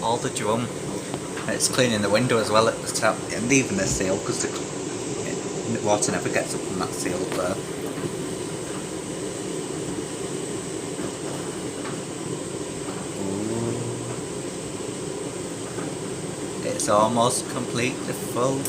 all the drum. And it's cleaning the window as well at the top, and even the seal, because the water never gets up on that seal up there. Ooh. It's almost completely full.